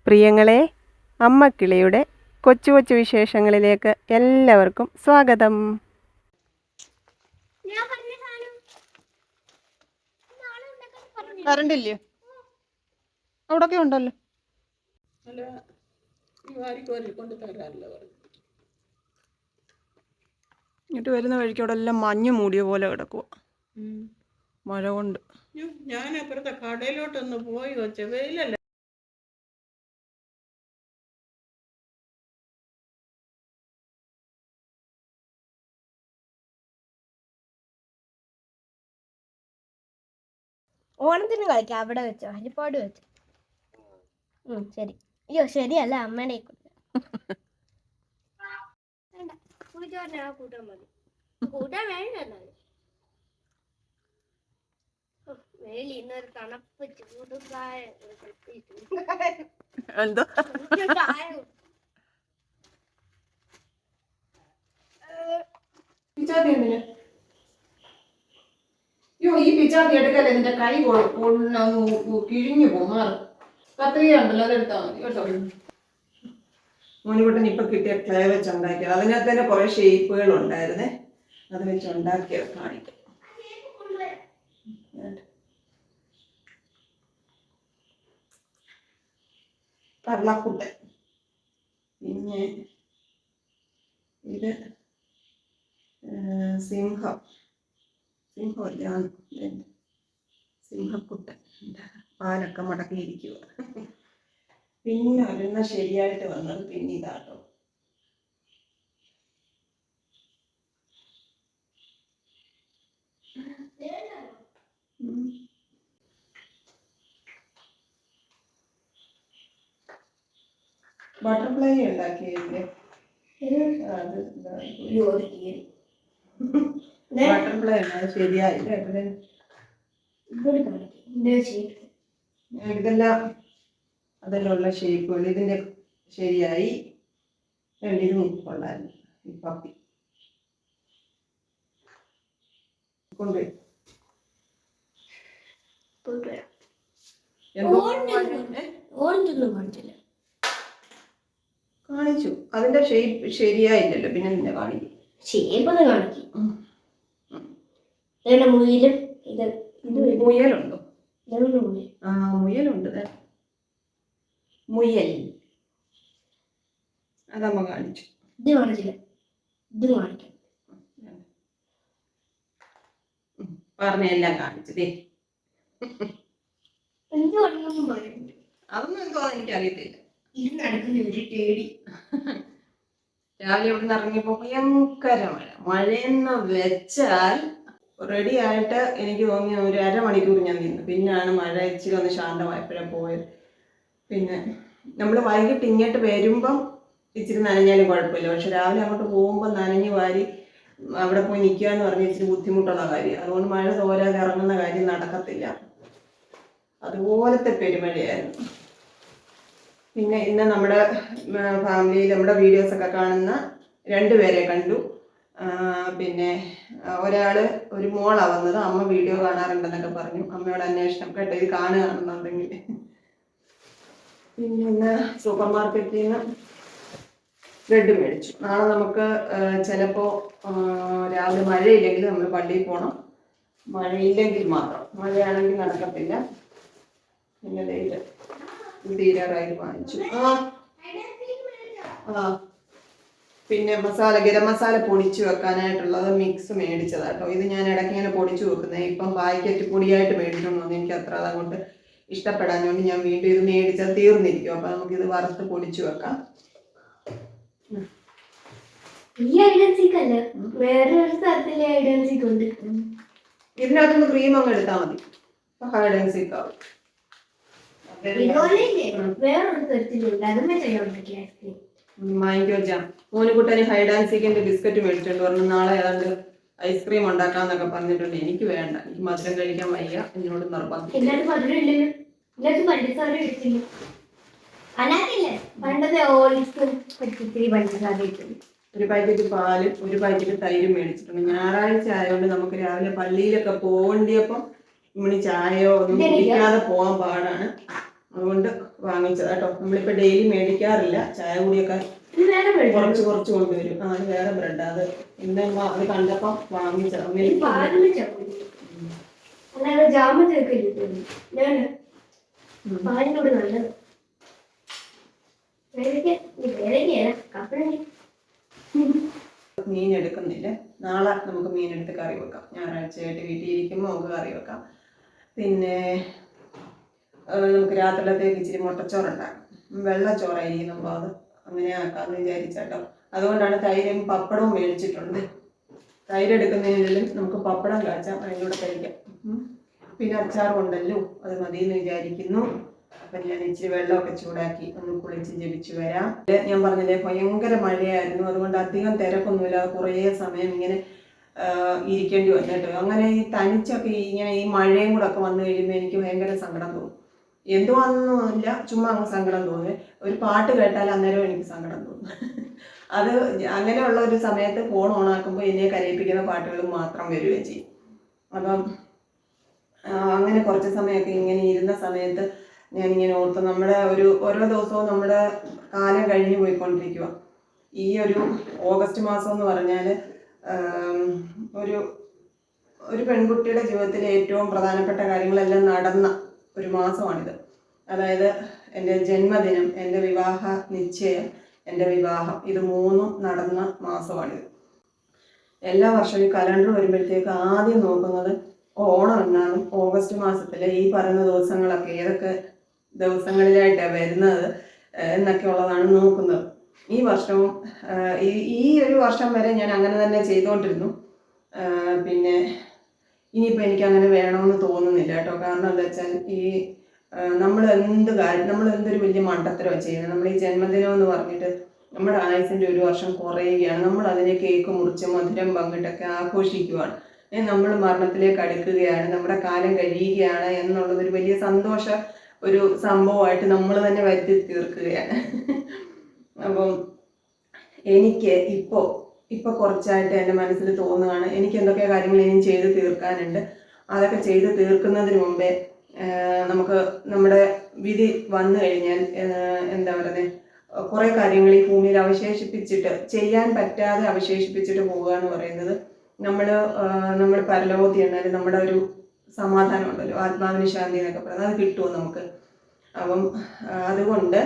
പ്രിയങ്ങളെ, അമ്മക്കിളിയുടെ കൊച്ചു കൊച്ചു വിശേഷങ്ങളിലേക്ക് എല്ലാവർക്കും സ്വാഗതം. കറണ്ട് ഇല്ലയോ? അവിടൊക്കെ ഉണ്ടല്ലോ. ഇങ്ങോട്ട് വരുന്ന വഴിക്ക് അവിടെ എല്ലാം മഞ്ഞ് മൂടിയ പോലെ കിടക്കുക, മഴ കൊണ്ട്. ഞാൻ അപ്പുറത്തെ കടയിലോട്ടൊന്ന് പോയി വെച്ച വെയിലല്ല. ഓണത്തിന് കളിക്കാം, അവിടെ വെച്ചോ, ഹരിപ്പാട് വെച്ചോ. ശരി. അയ്യോ ശരിയല്ല, അമ്മേനെ കൂട്ടാൻ മതി. കൂട്ടാൻ വേണ്ട വേലി ഇന്നൊരു തണുപ്പ് ചൂടുകായ എന്തോ ഈ പിച്ചാത്തി എടുക്കല്ലേ, നിന്റെ കൈ കിഴിഞ്ഞു പോമാറ്. കത്രിക ഉണ്ടല്ലോ, അതെടുത്താൽ മതി കേട്ടോ. മോനിക്കുട്ടൻ ഇപ്പൊ കിട്ടിയ ക്ലേ വെച്ച് ഉണ്ടാക്കിയത്, അതിനകത്ത് തന്നെ കുറെ ഷേപ്പുകൾ ഉണ്ടായിരുന്നേ, അത് വെച്ച് ഉണ്ടാക്കിയത് കാണിക്കാം. കടലക്കുട്ടൻ, പിന്നെ ഇത് സിംഹക്കുട്ടൻ പാലൊക്കെ മടക്കിയിരിക്കുക. പിന്നെ ഒരെണ്ണം ശരിയായിട്ട് വന്നത് പിന്നെ ഇതാട്ടോ. ബട്ടർഫ്ലൈ ഉണ്ടാക്കിയില്ലേ? ബട്ടർഫ്ലൈ ശരിയായില്ല. ഇതെല്ലാം അതിലുള്ള ഷേപ്പുകൾ ഇതിന്റെ ശരിയായി. ഇതും കൊള്ളായിരുന്നു. ഈ പപ്പി കൊണ്ടുപോയി കാണിച്ചു. അതിന്റെ ഷേപ്പ് ശരിയായില്ലല്ലോ, പിന്നെ നിന്നെ കാണിക്കും. മുയലുണ്ടോ? ആ മുയലുണ്ട്. മുയൽ അതമ്മ കാണിച്ചു. പറഞ്ഞെല്ലാം കാണിച്ചതേ. അതൊന്നും എന്തോ എനിക്കറിയത്തില്ല. രാവിലെ ഇവിടെ നിന്ന് ഇറങ്ങിയപ്പോ ഭയങ്കര മഴയെന്ന് വെച്ചാൽ റെഡി ആയിട്ട് എനിക്ക് തോന്നി ഒരു അരമണിക്കൂർ ഞാൻ നിന്നു. പിന്നാണ് മഴ ഇച്ചിരി ഒന്ന് ശാന്തമായപ്പോഴേ പോയത്. പിന്നെ നമ്മൾ വൈകിട്ട് ഇങ്ങോട്ട് വരുമ്പം ഇച്ചിരി നനഞ്ഞാലും കുഴപ്പമില്ല, പക്ഷെ രാവിലെ അങ്ങോട്ട് പോകുമ്പോൾ നനഞ്ഞ് വാരി അവിടെ പോയി നിൽക്കുക എന്ന് പറഞ്ഞാൽ ഇച്ചിരി ബുദ്ധിമുട്ടുള്ള കാര്യം. അതുകൊണ്ട് മഴ തോരാതെ ഇറങ്ങുന്ന കാര്യം നടക്കത്തില്ല. അതുപോലത്തെ പെരുമഴയായിരുന്നു. പിന്നെ ഇന്ന് നമ്മുടെ ഫാമിലിയിൽ നമ്മുടെ വീഡിയോസൊക്കെ കാണുന്ന 2 പേരെ കണ്ടു. പിന്നെ ഒരു മോളാണ് വന്നത്. അമ്മ വീഡിയോ കാണാറുണ്ടെന്നൊക്കെ പറഞ്ഞു. അമ്മയോട് അന്വേഷണം കേട്ടോ, ഇത് കാണുകയാണെന്നുണ്ടെങ്കിൽ. പിന്നെ ഇന്ന് സൂപ്പർ മാർക്കറ്റിൽ നിന്ന് ബ്രെഡ് മേടിച്ചു. നാളെ നമുക്ക് ചിലപ്പോൾ രാവിലെ മഴയില്ലെങ്കിൽ നമ്മൾ പള്ളിയിൽ പോകണം. മഴയില്ലെങ്കിൽ മാത്രം, മഴയാണെങ്കിൽ നടക്കത്തില്ല. പിന്നെ തീരാറായിട്ട് വാങ്ങിച്ചു. പിന്നെ ഗരം മസാല പൊടിച്ചു വെക്കാനായിട്ടുള്ളത് മിക്സ് മേടിച്ചതാട്ടോ. ഇത് ഞാൻ ഇടയ്ക്ക് ഇങ്ങനെ പൊടിച്ചു വെക്കുന്നത്. ഇപ്പം പാക്കറ്റ് പൊടിയായിട്ട് മേടിച്ചോണ്ടോന്ന് എനിക്ക് അത്ര അതുകൊണ്ട് ഇഷ്ടപ്പെടാഞ്ഞുകൊണ്ട് ഞാൻ വീണ്ടും ഇത് മേടിച്ചത് തീർന്നിരിക്കും. അപ്പം നമുക്കിത് വറുത്ത് പൊടിച്ചു വെക്കാം. ഈ ഐഡൻസിക്ക് അല്ല, വേറൊരു സ്ഥലത്തിലെ ഐഡൻസിക്ക് ഉണ്ട്. ഇതിനകത്തുനിന്ന് ക്രീം അങ്ങ് എടുത്താൽ മതി. ഹൈഡ് ആൻഡ് സീക്ക് ആവും. വേറൊരു തരത്തിലുണ്ട്, അതുമേ ചെയ്യാൻ പറ്റിയ ഐസ്ക്രീം. Mango jam. മോനുകുട്ടന് ഹൈഡ് ആൻഡ് സീക്കിന്റെ ബിസ്ക്കറ്റ് മേടിച്ചിട്ടുണ്ട്. പറഞ്ഞു നാളെ ഏതാണ്ട് ഐസ്ക്രീം ഉണ്ടാക്കാന്നൊക്കെ പറഞ്ഞിട്ടുണ്ട്. എനിക്ക് വേണ്ട, എനിക്ക് മധുരം കഴിക്കാൻ വയ്യ, എന്നോട് നിർബന്ധം. എല്ലാവരും മധുരം ഇല്ലല്ലോ, എല്ലാവരും പഞ്ചസാര എടുത്തില്ല. അതിനകത്തില്ലേ പണ്ടത്തെ ഓൾസ് ഇത്തിരി പഞ്ചസാര ഇട്ടില്ല. ഒരു പാക്കറ്റ് പാലും ഒരു പാക്കറ്റ് തൈരും മേടിച്ചിട്ടുണ്ട്. ഞായറാഴ്ച ആയതുകൊണ്ട് നമുക്ക് രാവിലെ പള്ളിയിലൊക്കെ പോകേണ്ടിയപ്പം ഇമ്മണി ചായയോ ഒന്നും കുടിക്കാതെ പോകാൻ പാടാണ്. അതുകൊണ്ട് വാങ്ങിച്ചത് കേട്ടോ. നമ്മളിപ്പോൾ ഡെയിലി മേടിക്കാറില്ല ചായ കൂടിയൊക്കെ, കുറച്ച് കുറച്ച് കൊണ്ടുവരും. ആ അത് വേറെ ബ്രെഡ്. അത് ഇന്ന് അത് കണ്ടപ്പം വാങ്ങിച്ചത്. മീൻ എടുക്കുന്നില്ല, നാളെ നമുക്ക് മീൻ എടുത്ത് കറി വെക്കാം. ഞായറാഴ്ചയായിട്ട് വീട്ടിൽ ഇരിക്കുമ്പോൾ നമുക്ക് കറി വെക്കാം. പിന്നെ നമുക്ക് രാത്രിയിലത്തേക്ക് ഇച്ചിരി മുട്ടച്ചോറുണ്ടാക്കാം. വെള്ളച്ചോറായിരിക്കും, അപ്പോൾ അത് അങ്ങനെ ആക്കാമെന്ന് വിചാരിച്ചാട്ടോ. അതുകൊണ്ടാണ് തൈരും പപ്പടവും മേടിച്ചിട്ടുണ്ട്. തൈര് എടുക്കുന്നതിലും നമുക്ക് പപ്പടം കാച്ചാം, അതിൻ്റെ കൂടെ കഴിക്കാം. പിന്നെ അച്ചാറും ഉണ്ടല്ലോ, അത് മതിയെന്ന് വിചാരിക്കുന്നു. അപ്പം ഞാൻ ഇച്ചിരി വെള്ളമൊക്കെ ചൂടാക്കി ഒന്ന് കുളിച്ച് ജപിച്ചു വരാം. ഞാൻ പറഞ്ഞില്ലേ ഭയങ്കര മഴയായിരുന്നു, അതുകൊണ്ട് അധികം തിരക്കൊന്നുമില്ല. കുറേ സമയം ഇങ്ങനെ ഇരിക്കേണ്ടി വന്നിട്ട്. അങ്ങനെ ഈ തനിച്ചൊക്കെ ഇങ്ങനെ ഈ മഴയും കൂടെ ഒക്കെ വന്നു കഴിയുമ്പോൾ എനിക്ക് ഭയങ്കര സങ്കടം തോന്നും. എന്തുവാണെന്നൊന്നുമില്ല, ചുമ്മാ അങ്ങ് സങ്കടം തോന്നി. ഒരു പാട്ട് കേട്ടാൽ അന്നേരം എനിക്ക് സങ്കടം തോന്നും. അത് അങ്ങനെയുള്ള ഒരു സമയത്ത് ഫോൺ ഓണാക്കുമ്പോൾ എന്നെ കരയിപ്പിക്കുന്ന പാട്ടുകൾ മാത്രം വരികയും ചെയ്യും. അപ്പം അങ്ങനെ കുറച്ച് സമയമൊക്കെ ഇങ്ങനെ ഇരുന്ന സമയത്ത് ഞാനിങ്ങനെ ഓർത്തു, നമ്മുടെ ഓരോ ദിവസവും നമ്മുടെ കാലം കഴിഞ്ഞു പോയിക്കൊണ്ടിരിക്കുക. ഈ ഒരു ഓഗസ്റ്റ് മാസം എന്ന് പറഞ്ഞാൽ ഒരു പെൺകുട്ടിയുടെ ജീവിതത്തിലെ ഏറ്റവും പ്രധാനപ്പെട്ട കാര്യങ്ങളെല്ലാം നടന്ന ഒരു മാസമാണിത്. അതായത് എൻ്റെ ജന്മദിനം, എൻ്റെ വിവാഹ നിശ്ചയം, എൻ്റെ വിവാഹം, ഇത് മൂന്നും നടന്ന മാസമാണിത്. എല്ലാ വർഷവും ഈ കലണ്ടർ വരുമ്പോഴത്തേക്ക് ആദ്യം നോക്കുന്നത് ഓണം എന്നാലും ഓഗസ്റ്റ് മാസത്തിലെ ഈ പറയുന്ന ദിവസങ്ങളൊക്കെ ഏതൊക്കെ ദിവസങ്ങളിലായിട്ടാണ് വരുന്നത് എന്നൊക്കെ ഉള്ളതാണ് നോക്കുന്നത്. ഈ വർഷവും ഈ ഒരു വർഷം വരെ ഞാൻ അങ്ങനെ തന്നെ ചെയ്തുകൊണ്ടിരുന്നു. പിന്നെ ഇനിയിപ്പോൾ എനിക്ക് അങ്ങനെ വേണമെന്ന് തോന്നുന്നില്ല കേട്ടോ. കാരണം എന്താ വെച്ചാൽ നമ്മൾ എന്തൊരു വലിയ മണ്ടത്തരമാണ് ചെയ്യുന്നത്. നമ്മൾ ഈ ജന്മദിനം എന്ന് പറഞ്ഞിട്ട് നമ്മുടെ ആയുസിൻ്റെ ഒരു വർഷം കുറയുകയാണ്. നമ്മൾ അതിനെ കേക്ക് മുറിച്ച് മധുരം പങ്കിട്ടൊക്കെ ആഘോഷിക്കുകയാണ്. നമ്മൾ മരണത്തിലേക്ക് അടുക്കുകയാണ്, നമ്മുടെ കാലം കഴിയുകയാണ് എന്നുള്ളതൊരു വലിയ സന്തോഷ ഒരു സംഭവമായിട്ട് നമ്മൾ തന്നെ വരുത്തി തീർക്കുകയാണ്. അപ്പം എനിക്ക് ഇപ്പോൾ കുറച്ചായിട്ട് എൻ്റെ മനസ്സിൽ തോന്നുകയാണ്, എനിക്ക് എന്തൊക്കെ കാര്യങ്ങൾ ഇനിയും ചെയ്ത് തീർക്കാനുണ്ട്. അതൊക്കെ ചെയ്ത് തീർക്കുന്നതിന് മുമ്പേ നമുക്ക് നമ്മുടെ വിധി വന്നു കഴിഞ്ഞാൽ എന്താ പറയുന്നത്, കുറേ കാര്യങ്ങൾ ഈ ഭൂമിയിൽ ചെയ്യാൻ പറ്റാതെ അവശേഷിപ്പിച്ചിട്ട് പോവുക എന്ന് പറയുന്നത് നമ്മൾ പരലോകത്ത് ചെന്നാൽ നമ്മുടെ ഒരു സമാധാനം ഉണ്ടല്ലോ, ആത്മാവിന് ശാന്തി എന്നൊക്കെ പറയുന്നത്, അത് കിട്ടുമോ നമുക്ക്. അപ്പം അതുകൊണ്ട്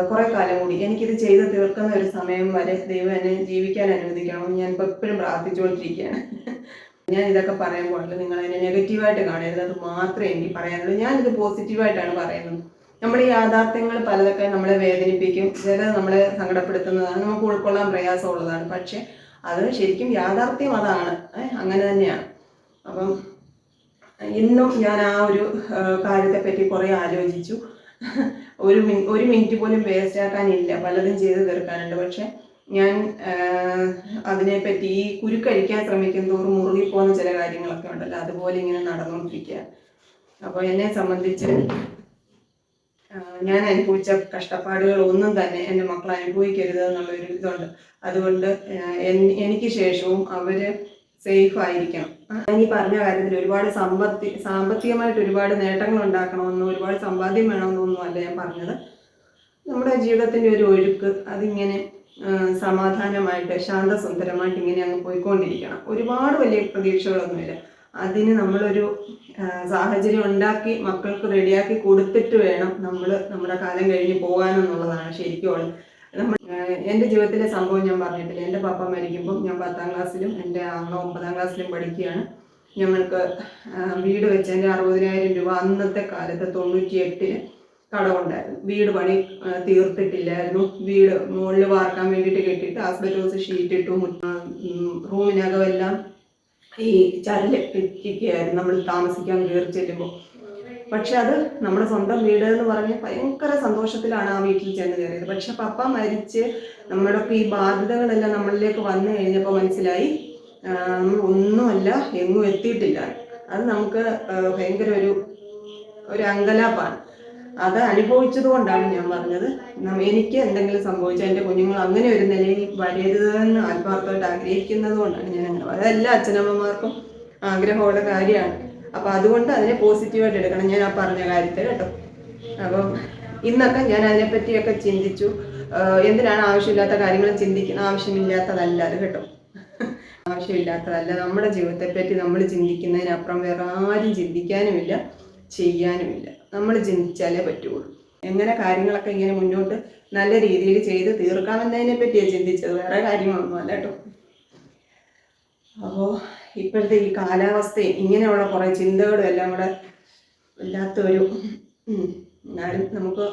കുറേ കാലം കൂടി എനിക്കിത് ചെയ്ത് തീർക്കുന്ന ഒരു സമയം വരെ ദൈവം എന്നെ ജീവിക്കാൻ അനുവദിക്കണം. ഞാൻ ഇപ്പോൾ എപ്പോഴും പ്രാർത്ഥിച്ചുകൊണ്ടിരിക്കുകയാണ്. ഞാൻ ഇതൊക്കെ പറയുമ്പോൾ നിങ്ങൾ അതിനെ നെഗറ്റീവായിട്ട് കാണരുത്, അത് മാത്രമേ എനിക്ക് പറയാനുള്ളൂ. ഞാനിത് പോസിറ്റീവായിട്ടാണ് പറയുന്നത്. നമ്മൾ ഈ യാഥാർത്ഥ്യങ്ങൾ പലതൊക്കെ നമ്മളെ വേദനിപ്പിക്കും, ചിലത് നമ്മളെ സങ്കടപ്പെടുത്തുന്നതാണ്, നമുക്ക് ഉൾക്കൊള്ളാൻ പ്രയാസമുള്ളതാണ്. പക്ഷെ അത് ശരിക്കും യാഥാർത്ഥ്യം അതാണ്, അങ്ങനെ തന്നെയാണ്. അപ്പം ഇന്നും ഞാൻ ആ ഒരു കാര്യത്തെപ്പറ്റി കുറേ ആലോചിച്ചു. ഒരു മിനിറ്റ് പോലും വേസ്റ്റ് ആക്കാനില്ല, പലതും ചെയ്ത് തീർക്കാനുണ്ട്. പക്ഷെ ഞാൻ അതിനെപ്പറ്റി ഈ കുരുക്കഴിക്കാൻ ശ്രമിക്കും തോറും മുറുകിപ്പോകുന്ന ചില കാര്യങ്ങളൊക്കെ ഉണ്ടല്ലോ, അതുപോലെ ഇങ്ങനെ നടന്നുകൊണ്ടിരിക്കുക. അപ്പോൾ എന്നെ സംബന്ധിച്ച് ഞാൻ അനുഭവിച്ച കഷ്ടപ്പാടുകൾ ഒന്നും തന്നെ എൻ്റെ മക്കൾ അനുഭവിക്കരുത് എന്നുള്ളൊരു ഇതുണ്ട്. അതുകൊണ്ട് എനിക്ക് ശേഷവും അവർ സേഫ് ആയിരിക്കണം. ഞാൻ ഈ പറഞ്ഞ കാര്യത്തിൽ ഒരുപാട് സാമ്പത്തികമായിട്ട് ഒരുപാട് നേട്ടങ്ങൾ ഉണ്ടാക്കണമെന്നോ ഒരുപാട് സമ്പാദ്യം വേണമെന്നൊന്നും അല്ല ഞാൻ പറഞ്ഞത്. നമ്മുടെ ജീവിതത്തിൻ്റെ ഒരു ഒഴുക്ക് അതിങ്ങനെ സമാധാനമായിട്ട് ശാന്തസുന്ദരമായിട്ട് ഇങ്ങനെ അങ്ങ് പോയിക്കൊണ്ടിരിക്കണം. ഒരുപാട് വലിയ പ്രതീക്ഷകളൊന്നുമില്ല. അതിന് നമ്മളൊരു സാഹചര്യം ഉണ്ടാക്കി മക്കൾക്ക് റെഡിയാക്കി കൊടുത്തിട്ട് വേണം നമ്മുടെ കാലം കഴിഞ്ഞ് പോകാനെന്നുള്ളതാണ് ശരിക്കും. എൻ്റെ ജീവിതത്തിലെ സംഭവം ഞാൻ പറഞ്ഞിട്ടില്ല. എൻ്റെ പപ്പ മരിക്കുമ്പം ഞാൻ 10ാം ക്ലാസ്സിലും എൻ്റെ അമ്മ 9ാം ക്ലാസ്സിലും പഠിക്കുകയാണ്. ഞങ്ങൾക്ക് വീട് വെച്ചതിൻ്റെ 60,000 രൂപ അന്നത്തെ കാലത്ത് 98 കടമുണ്ടായിരുന്നു. വീട് പണി തീർത്തിട്ടില്ലായിരുന്നു. വീട് മുകളിൽ വാർക്കാൻ വേണ്ടിയിട്ട് കെട്ടിയിട്ട് ആസ്ബറ്റോസ് ഷീറ്റ് ഇട്ടു. റൂമിനകമെല്ലാം ഈ ചരല് ഇട്ടിരിക്കുകയായിരുന്നു നമ്മൾ താമസിക്കാൻ കയറി ചെല്ലുമ്പോൾ. പക്ഷെ അത് നമ്മുടെ സ്വന്തം വീട് എന്ന് പറഞ്ഞ് ഭയങ്കര സന്തോഷത്തിലാണ് ആ വീട്ടിൽ ചെന്ന് കയറിയത്. പക്ഷെ പപ്പ മരിച്ച് നമ്മുടെയൊക്കെ ഈ ബാധ്യതകളെല്ലാം നമ്മളിലേക്ക് വന്നു കഴിഞ്ഞപ്പോൾ മനസ്സിലായി നമ്മൾ ഒന്നുമല്ല, എങ്ങും എത്തിയിട്ടില്ല. അത് നമുക്ക് ഭയങ്കര ഒരു അങ്കലാപ്പാണ്. അത് അനുഭവിച്ചത് കൊണ്ടാണ് ഞാൻ പറഞ്ഞത്, എനിക്ക് എന്തെങ്കിലും സംഭവിച്ചാൽ എൻ്റെ കുഞ്ഞുങ്ങൾ അങ്ങനെ ഒരു നിലയിൽ വരരുതെന്ന് ആത്മാർത്ഥമായിട്ട് ആഗ്രഹിക്കുന്നത് കൊണ്ടാണ് ഞാൻ അങ്ങനെ. അതെല്ലാ അച്ഛനമ്മമാർക്കും ആഗ്രഹമുള്ള കാര്യമാണ്. അപ്പം അതുകൊണ്ട് അതിനെ പോസിറ്റീവായിട്ട് എടുക്കണം, ഞാൻ ആ പറഞ്ഞ കാര്യത്തിൽ കേട്ടോ. അപ്പം ഇന്നൊക്കെ ഞാൻ അതിനെപ്പറ്റിയൊക്കെ ചിന്തിച്ചു. എന്തിനാണ് ആവശ്യമില്ലാത്ത കാര്യങ്ങൾ ചിന്തിക്കുന്നത്? ആവശ്യമില്ലാത്തതല്ല അത് കേട്ടോ, ആവശ്യമില്ലാത്തതല്ല. നമ്മുടെ ജീവിതത്തെപ്പറ്റി നമ്മൾ ചിന്തിക്കുന്നതിനപ്പുറം വേറെ ആരും ചിന്തിക്കാനുമില്ല, ചെയ്യാനുമില്ല. നമ്മൾ ചിന്തിച്ചാലേ പറ്റുള്ളൂ. എങ്ങനെ കാര്യങ്ങളൊക്കെ ഇങ്ങനെ മുന്നോട്ട് നല്ല രീതിയിൽ ചെയ്ത് തീർക്കാമെന്നതിനെ പറ്റിയാണ് ചിന്തിച്ചത്, വേറെ കാര്യങ്ങളൊന്നുമല്ല കേട്ടോ. അപ്പോൾ ഇപ്പോഴത്തെ ഈ കാലാവസ്ഥയും ഇങ്ങനെയുള്ള കുറേ ചിന്തകളും എല്ലാം കൂടെ വല്ലാത്തൊരു എന്നാലും നമുക്ക്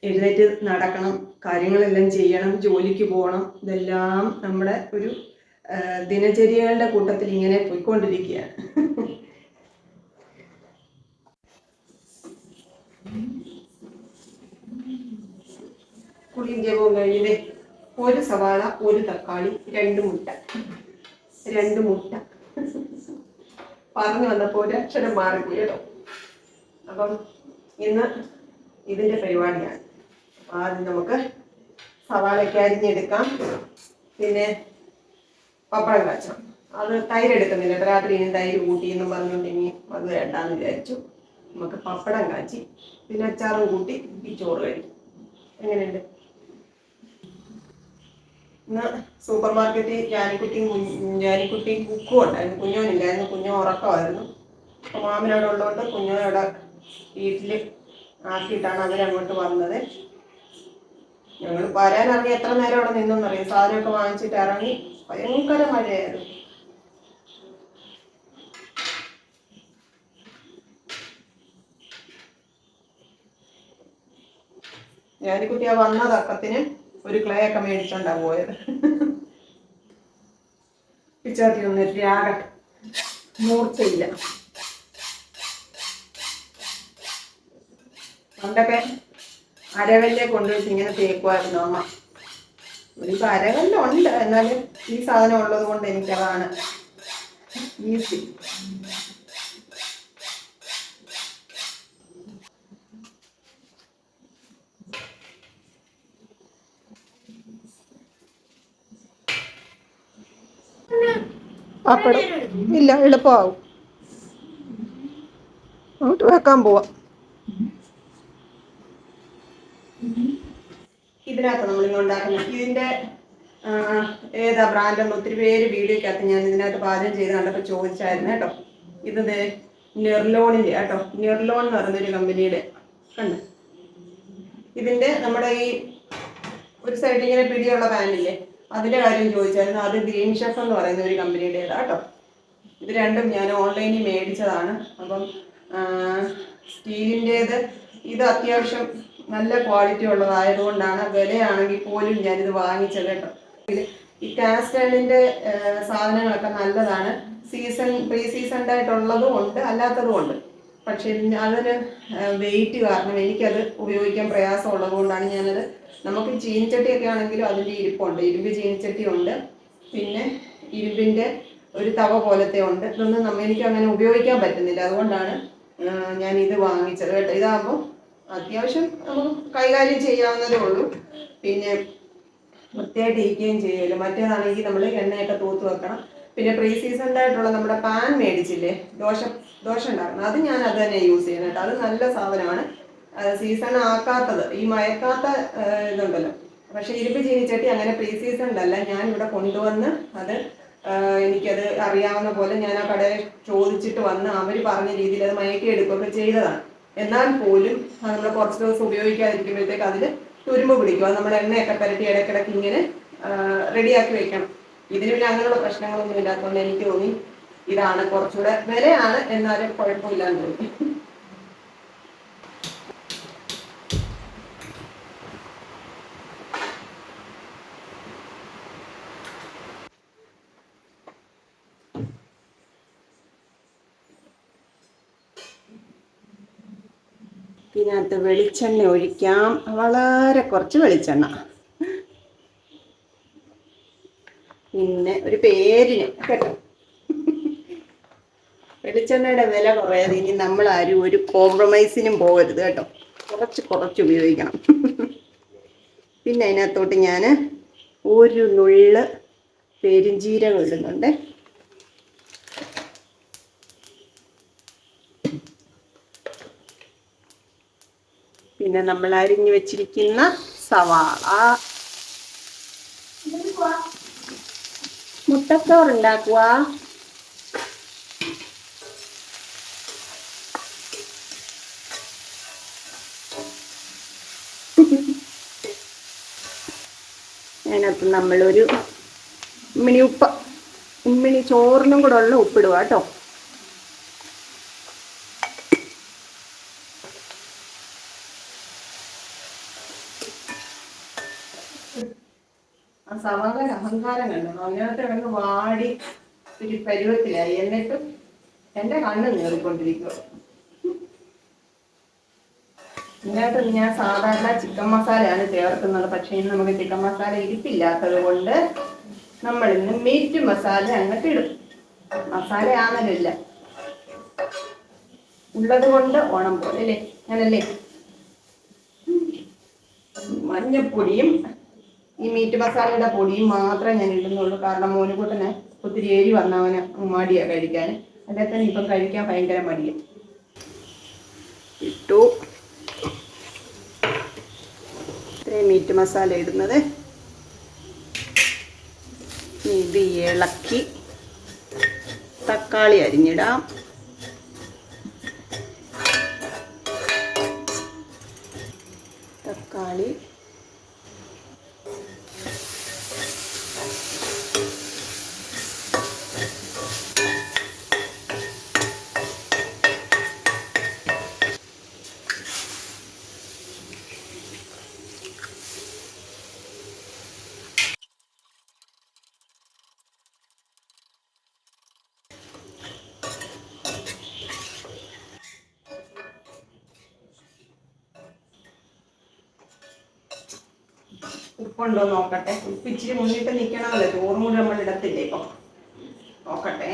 എഴുന്നേറ്റ് നടക്കണം, കാര്യങ്ങളെല്ലാം ചെയ്യണം, ജോലിക്ക് പോകണം. ഇതെല്ലാം നമ്മുടെ ഒരു ദിനചര്യകളുടെ കൂട്ടത്തിൽ ഇങ്ങനെ പോയിക്കൊണ്ടിരിക്കുകയാണ്. കുളിയും ജപവും കഴിഞ്ഞ് ഒരു സവാള, ഒരു തക്കാളി, 2 മുട്ട പറഞ്ഞു വന്നപ്പോൾ ഒരു അക്ഷരം മാറിപ്പോയി കേട്ടോ. അപ്പം ഇന്ന് ഇതിൻ്റെ പരിപാടിയാണ്. ആദ്യം നമുക്ക് സവാളയ്ക്ക് അരിഞ്ഞെടുക്കാം. പിന്നെ പപ്പടം കാച്ചാം. അത് തൈര് എടുക്കുന്നില്ല, രാത്രി ഇനി തൈര് കൂട്ടിയെന്നും പറഞ്ഞുകൊണ്ട് ഇനി അത് വേണ്ടാന്ന് വിചാരിച്ചു. നമുക്ക് പപ്പടം കാച്ചി പിന്നെ അച്ചാറും കൂട്ടി ഈ ചോറ് കഴിക്കും. എങ്ങനെയുണ്ട്? ഇന്ന് സൂപ്പർ മാർക്കറ്റിൽ ജാനിക്കുട്ടിയും കുക്കും ഉണ്ടായിരുന്നു. കുഞ്ഞോനില്ലായിരുന്നു, കുഞ്ഞോ ഉറക്കമായിരുന്നു. അപ്പോൾ മാമനവിടെ ഉള്ളതുകൊണ്ട് കുഞ്ഞോനവിടെ വീട്ടിൽ ആക്കിയിട്ടാണ് അവരങ്ങോട്ട് വന്നത്. ഞങ്ങൾ വരാനിറങ്ങി എത്ര നേരം അവിടെ നിന്നെന്നറിയാം. സാധനമൊക്കെ വാങ്ങിച്ചിട്ട് ഇറങ്ങി, ഭയങ്കര മഴയായിരുന്നു. ജാനിക്കുട്ടി ആ വന്ന തക്കത്തിന് ഒരു ക്ലേ ഒക്കെ മേടിച്ചോണ്ടാ പോയത്. പിച്ചാത്തി ഒന്നും രാഗട്ടെ, മൂർച്ചയില്ല. പണ്ടൊക്കെ അരകല്ലെ കൊണ്ടുപോയിട്ട് ഇങ്ങനെ തേക്കുമായിരുന്നു അമ്മ. ഇപ്പൊ അരകല്ലുണ്ട്, എന്നാലും ഈ സാധനം ഉള്ളത് കൊണ്ട് എനിക്കതാണ് ഈസി. പപ്പടം ഇല്ല, എളുപ്പമാവും. അങ്ങോട്ട് വെക്കാൻ പോവാം. ഇതിനകത്ത് നമ്മളിങ്ങനെ ഉണ്ടാക്കുന്നത്, ഇതിൻ്റെ ഏതാ ബ്രാൻഡെന്ന് ഒത്തിരി പേര് വീഡിയോക്കകത്ത് ഞാൻ ഇതിനകത്ത് പാചകം ചെയ്ത് കണ്ടപ്പോൾ ചോദിച്ചായിരുന്നു കേട്ടോ. ഇത് നെർലോണിൻ്റെ കേട്ടോ, നെർലോൺ എന്ന് പറയുന്നൊരു കമ്പനിയുടെ കണ്ടു. ഇതിൻ്റെ നമ്മുടെ ഈ ഒരു സൈഡിൽ ഇങ്ങനെ പിടിയുള്ള പാനില്ലേ, അതിൻ്റെ കാര്യം ചോദിച്ചായിരുന്നു. അത് ഗ്രീൻ ഷെഫ് എന്ന് പറയുന്ന ഒരു കമ്പനിയുടേതാണ് കേട്ടോ. ഇത് രണ്ടും ഞാൻ ഓൺലൈനിൽ മേടിച്ചതാണ്. അപ്പം സ്റ്റീലിൻ്റേത് ഇത് അത്യാവശ്യം നല്ല ക്വാളിറ്റി ഉള്ളതായതുകൊണ്ടാണ്, വിലയാണെങ്കിൽ പോലും ഞാനിത് വാങ്ങിച്ചത് കേട്ടോ. ഈ കാസ്റ്റ് അയണിൻ്റെ സാധനങ്ങളൊക്കെ നല്ലതാണ്. പ്രീ സീസൺഡ് ആയിട്ടുള്ളതും ഉണ്ട്, അല്ലാത്തതും ഉണ്ട്. പക്ഷേ അതിന് വെയിറ്റ് കാരണം എനിക്കത് ഉപയോഗിക്കാൻ പ്രയാസമുള്ളത് കൊണ്ടാണ് ഞാനത്. നമുക്ക് ചീനിച്ചട്ടിയൊക്കെ ആണെങ്കിലും അതിൻ്റെ ഇരിപ്പുണ്ട്, ഇരുമ്പ് ചീനിച്ചട്ടി ഉണ്ട്, പിന്നെ ഇരുമ്പിൻ്റെ ഒരു തവ പോലത്തെ ഉണ്ട്. ഇതൊന്നും എനിക്ക് അങ്ങനെ ഉപയോഗിക്കാൻ പറ്റുന്നില്ല, അതുകൊണ്ടാണ് ഞാൻ ഇത് വാങ്ങിച്ചത് കേട്ടോ. ഇതാകുമ്പോൾ അത്യാവശ്യം നമുക്ക് കൈകാര്യം ചെയ്യാവുന്നതേ ഉള്ളൂ, പിന്നെ വൃത്തിയായിട്ട് ഇരിക്കുകയും ചെയ്യുമല്ലോ. മറ്റേതാണെങ്കിൽ നമ്മൾ എണ്ണയൊക്കെ തൂത്ത് വെക്കണം. പിന്നെ പ്രീ സീസൺഡ് ആയിട്ടുള്ള നമ്മുടെ പാൻ മേടിച്ചില്ലേ, ദോശ ഉണ്ടാക്കണം, അത് ഞാൻ അത് തന്നെ യൂസ് ചെയ്യുന്നത് കേട്ടോ. അത് നല്ല സാധനമാണ്. സീസൺ ആക്കാത്തത്, ഈ മയക്കാത്ത ഇതുണ്ടല്ലോ. പക്ഷേ ഇരുമ്പ് ചീനിച്ചട്ടി അങ്ങനെ പ്രീ സീസൺഡ് അല്ല. ഞാൻ ഇവിടെ കൊണ്ടുവന്ന് അത് എനിക്കത് അറിയാവുന്ന പോലെ ഞാൻ ആ കടയിൽ ചോദിച്ചിട്ട് വന്ന് അവർ പറഞ്ഞ രീതിയിൽ അത് മയക്കി എടുക്കുകയൊക്കെ ചെയ്തതാണ്. എന്നാൽ പോലും നമ്മൾ കുറച്ച് ദിവസം ഉപയോഗിക്കാതിരിക്കുമ്പോഴത്തേക്ക് അതിൽ തുരുമ്പ് പിടിക്കും. അത് നമ്മൾ എണ്ണയൊക്കെ പുരട്ടി ഇടയ്ക്കിടയ്ക്ക് ഇങ്ങനെ റെഡിയാക്കി വെക്കണം. ഇതിന് പിന്നെ അങ്ങനെയുള്ള പ്രശ്നങ്ങളൊന്നും ഇല്ലാത്തതുകൊണ്ട് എനിക്ക് തോന്നി ഇതാണ് കുറച്ചുകൂടെ വിലയാണ്, എന്നാലും കുഴപ്പമില്ലാന്ന് തോന്നി. ഇതിനകത്ത് വെളിച്ചെണ്ണ ഒഴിക്കാം. വളരെ കുറച്ച് വെളിച്ചെണ്ണ. പിന്നെ ഒരു പേരിന് കേട്ടോ, വെളിച്ചെണ്ണയുടെ വില കുറയാതെ ഇനി നമ്മളാരും ഒരു കോംപ്രമൈസിനും പോകരുത് കേട്ടോ. കുറച്ച് ഉപയോഗിക്കണം. പിന്നെ അതിനകത്തോട്ട് ഞാൻ ഒരു നുള്ള് പെരുംജീരകം ഇടുന്നുണ്ട്. പിന്നെ നമ്മൾ അരിഞ്ഞു വെച്ചിരിക്കുന്ന സവാള. മുട്ടത്തോറുണ്ടാക്കുക. അതിനകത്ത് നമ്മളൊരു ഉമ്മിണി ചോറിനും കൂടെ ഉള്ള ഉപ്പിടുക കേട്ടോ. ആ സവാളയുടെ അഹങ്കാരം കണ്ടോ, അതിനകത്ത് കിടന്ന് വാടി ഒരു പരുവത്തിലായി. എന്നിട്ടും എൻ്റെ കണ്ണ് നേറിക്കൊണ്ടിരിക്കുക. ഇതിനകത്ത് ഞാൻ സാധാരണ ചിക്കൻ മസാലയാണ് ചേർക്കുന്നത്. പക്ഷേ ഇന്ന് നമുക്ക് ചിക്കൻ മസാല ഇരിപ്പില്ലാത്തത് കൊണ്ട് നമ്മൾ ഇന്ന് മീറ്റ് മസാല അങ്ങോട്ട് ഇടും. മസാല ആണല്ല ഉള്ളത് കൊണ്ട് ഓണം പോലെ അല്ലേ, അങ്ങനല്ലേ. മഞ്ഞപ്പൊടിയും ഈ മീറ്റ് മസാലയുടെ പൊടിയും മാത്രമേ ഞാൻ ഇടുന്നുള്ളൂ. കാരണം മോനുകൂട്ടനെ ഒത്തിരി എരി വന്നവന് മടിയാണ് കഴിക്കാൻ. അതിൽ തന്നെ ഇപ്പം കഴിക്കാൻ ഭയങ്കര മടിയാണ്. ഇട്ടു. ഇത്രയും മീറ്റ് മസാല ഇടുന്നത്. ഇത് ഇളക്കി തക്കാളി അരിഞ്ഞിടാം. തക്കാളി ഉപ്പുണ്ടോ നോക്കട്ടെ. ഉപ്പ് ഇച്ചിരി മുന്നിട്ട് നിൽക്കണമല്ലോ, ചോറും കൂടി നമ്മൾ ഇടത്തില്ലേ. ഇപ്പം നോക്കട്ടെ.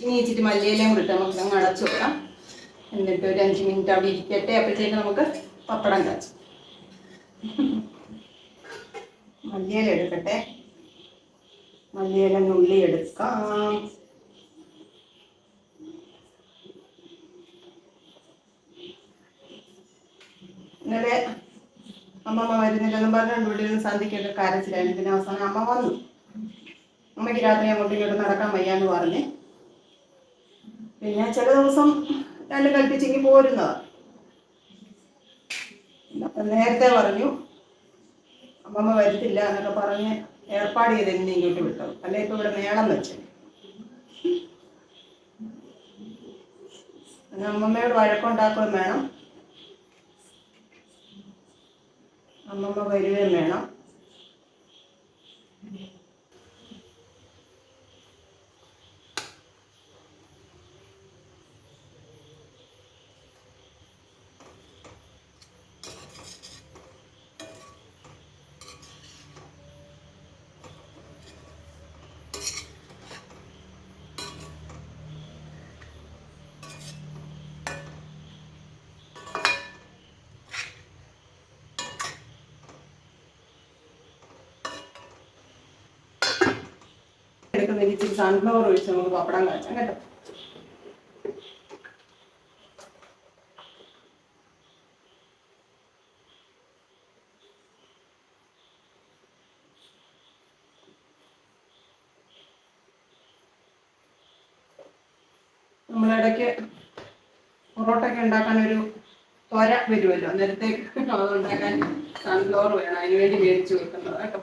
ഇനി ഇച്ചിരി മല്ലിയിലയും കൂടി ഇട്ട് നമുക്ക് അങ്ങ് അടച്ചു വെക്കാം. എന്നിട്ട് ഒരു 5 മിനിറ്റ് അവിടെ ഇരിക്കട്ടെ. അപ്പോഴത്തേക്ക് നമുക്ക് പപ്പടം കാച്ചും. മല്ലിയില എടുക്കട്ടെ. മല്ലിയില നുള്ളി എടുക്കാം. ഇന്നലെ അമ്മമ്മ വരുന്നില്ലെന്നും പറഞ്ഞുകൊണ്ട് ഇവിടെ നിന്ന് സന്ധ്യക്കൊക്കെ കരച്ചിലായിരുന്നു. പിന്നെ അവസാനം അമ്മ വന്നു. അമ്മയ്ക്ക് രാത്രി അങ്ങോട്ടും ഇങ്ങോട്ടും നടക്കാൻ വയ്യാന്ന് പറഞ്ഞ് പിന്നെ ചില ദിവസം രണ്ട് കൽപ്പിച്ചെങ്കിൽ പോരുന്നതാണ്. നേരത്തെ പറഞ്ഞു അമ്മമ്മ വരത്തില്ല എന്നൊക്കെ പറഞ്ഞ് ഏർപ്പാട് ചെയ്ത് എന്നെ ഇങ്ങോട്ട് വിട്ടത്. അല്ലെ ഇപ്പൊ ഇവിടെ മേളം വെച്ചു. അമ്മമ്മയോട് വഴക്കുണ്ടാക്കുകയും വേണം, അമ്മമ്മ വരികയും വേണം. എടുക്കുന്ന ഇച്ചിരി സൺഫ്ലവർ ഒഴിച്ച് നമുക്ക് പപ്പടം കാച്ചാം കേട്ടോ. നമ്മളിടയ്ക്ക് പൊറോട്ടയൊക്കെ ഉണ്ടാക്കാനൊരു ത്വര വരുമല്ലോ, നേരത്തേക്ക് അതുണ്ടാക്കാൻ സൺഫ്ലവർ വേണം. അതിന് വേണ്ടി മേടിച്ചു വെക്കുന്നത് കേട്ടോ.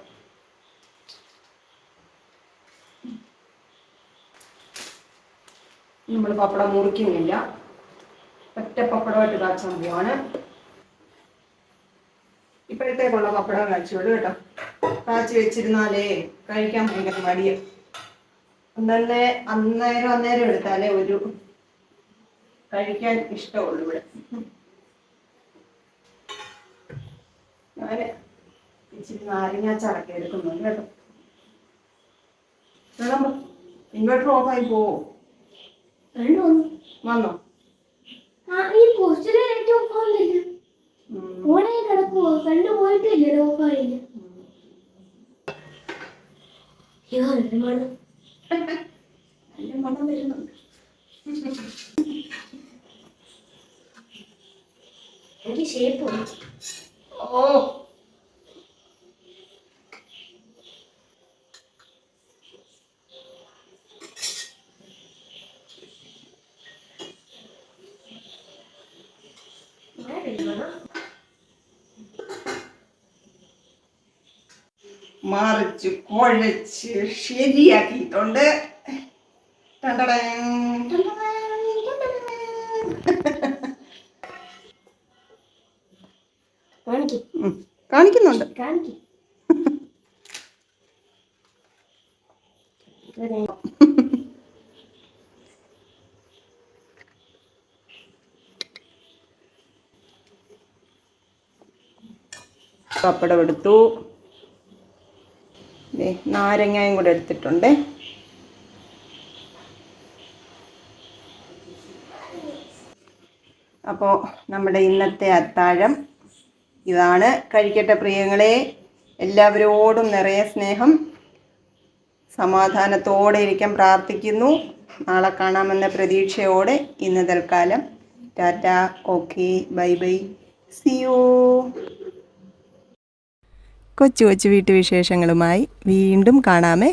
നമ്മൾ പപ്പടം മുറിക്കുന്നില്ല, ഒറ്റ പപ്പടമായിട്ട് കാച്ചാൻ പോവാണ്. ഇപ്പോഴത്തേക്കുള്ള പപ്പടം കാച്ചോളൂ കേട്ടോ. കാച്ചി വെച്ചിരുന്നാലേ കഴിക്കാൻ ഭയങ്കര മടിയാണ്. അന്നേരം എടുത്താലേ ഒരു കഴിക്കാൻ ഇഷ്ടമുള്ളൂ ഇവിടെ. ഞാൻ ഇച്ചിരി നാരങ്ങാച്ചാറൊക്കെ എടുക്കുന്നുണ്ട് കേട്ടോ. ഇൻവെർട്ടർ ഓഫായി പോവോ? വന്നോ? ഈ പോസ്റ്റർ ഓഫാവുന്നില്ല. ഓണേ കിടക്കുവോ? കണ്ടു പോയിട്ടില്ല, ഓഫായില്ല. മണം വരുന്നുണ്ട്. എനിക്ക് ഷേപ്പ് ഓ മറിച്ച് കുഴച്ച് ശരിയാക്കിയിട്ടുണ്ട്. കാണിക്കുന്നുണ്ട്. പപ്പടം എടുത്തു, നാരങ്ങയും കൂടെ എടുത്തിട്ടുണ്ട്. അപ്പോൾ നമ്മുടെ ഇന്നത്തെ അത്താഴം ഇതാണ്. കഴിക്കട്ടെ പ്രിയങ്ങളെ. എല്ലാവരോടും നിറയെ സ്നേഹം. സമാധാനത്തോടെ ഇരിക്കാൻ പ്രാർത്ഥിക്കുന്നു. നാളെ കാണാമെന്ന പ്രതീക്ഷയോടെ ഇന്ന് തൽക്കാലം tata. Okay, bye bye, see you. കൊച്ചു കൊച്ചു വീട്ടുവിശേഷങ്ങളുമായി വീണ്ടും കാണാമേ.